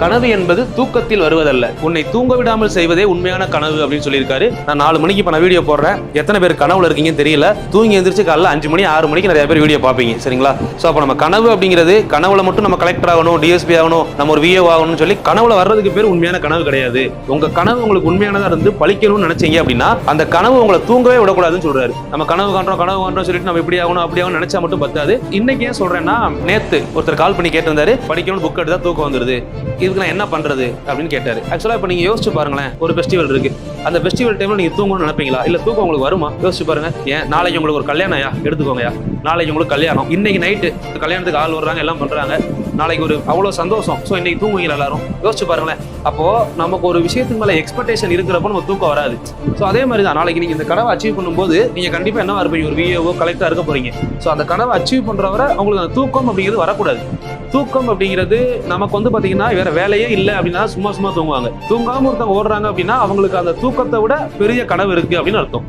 கனவு என்பது தூக்கத்தில் வருவதல்ல, உன்னை தூங்க விடாமல் செய்வதே உண்மையான கனவு அப்படின்னு சொல்லியிருக்காரு. நான் 4 மணிக்கு இப்போ நான் வீடியோ போடுறேன். எத்தனை பேர் கனவுல இருக்கீங்கன்னு தெரியல. தூங்கி எந்திரிச்சு காலைல 5 மணி 6 மணிக்கு நிறைய பேர் வீடியோ பார்ப்பீங்க, சரிங்களா? ஸோ அப்போ நம்ம கனவு அப்படிங்கிறது கனவுல மட்டும் நம்ம கலெக்டர் ஆகணும், டிஎஸ்பி ஆகணும், நம்ம ஒரு விஏ ஆகணும்னு சொல்லி கனவுல வர்றதுக்கு பேர் உண்மையான கனவு கிடையாது. உங்க கனவு உங்களுக்கு உண்மையானதா இருந்து பழிக்கணும்னு நினைச்சீங்க அப்படின்னா அந்த கனவு உங்களை தூங்கவே விடக்கூடாதுன்னு சொல்றாரு. நம்ம கனவு காண்றோம் சொல்லிட்டு நம்ம இப்படி ஆகணும் அப்படி ஆகணும் நினைச்சா மட்டும் பத்தாது. இன்னைக்கு ஏன் சொல்றேன்னா, நேத்து ஒருத்தர் கால் பண்ணி கேட்டிருந்தாரு, படிக்கணும் புக் எடுத்தா தூக்கம் வந்துருது, இதுக்கு நான் என்ன பண்றது அப்படின்னு கேட்டாரு. ஆக்சுவலா இப்ப நீங்க யோசிச்சு பாருங்களேன், ஒரு ஃபெஸ்டிவல் இருக்கு, அந்த ஃபெஸ்டிவல் டைம்ல நீங்க தூங்கணும்னு நினைப்பீங்களா? இல்ல தூக்கம் உங்களுக்கு வருமா? யோசிச்சு பாருங்க. ஏன் நாளைக்கு உங்களுக்கு ஒரு கல்யாணம்யா எடுத்துக்கோங்கயா, நாளைக்கு உங்களுக்கு கல்யாணம், இன்னைக்கு நைட்டு கல்யாணத்துக்கு ஆள் வர்றாங்க, எல்லாம் பண்றாங்க, நாளைக்கு ஒரு அவ்வளவு சந்தோஷம். ஸோ இன்னைக்கு தூங்குவீங்க எல்லாரும்? யோசிச்சு பாருங்களேன். அப்போ நமக்கு ஒரு விஷயத்துக்கு மேல எக்ஸ்பெக்டேஷன் இருக்கிறப்போ நம்ம தூக்கம் வராது. ஸோ அதே மாதிரி தான் நாளைக்கு நீங்க இந்த கனவை அச்சீவ் பண்ணும்போது நீங்க கண்டிப்பா என்ன இருப்பீங்க, ஒரு விஏஓ கலெக்டரா இருக்க போறீங்க. ஸோ அந்த கனவை அச்சீவ் பண்றவரை உங்களுக்கு அந்த தூக்கம் அப்படிங்கிறது வரக்கூடாது. தூக்கம் அப்படிங்கிறது நமக்கு வந்து பாத்தீங்கன்னா வேற வேலையே இல்லை அப்படின்னா சும்மா தூங்குவாங்க. தூங்காம ஒருத்தவங்க ஓடுறாங்க அப்படின்னா அவங்களுக்கு அந்த தூக்கத்தை விட பெரிய கனவு இருக்கு அப்படின்னு அர்த்தம்.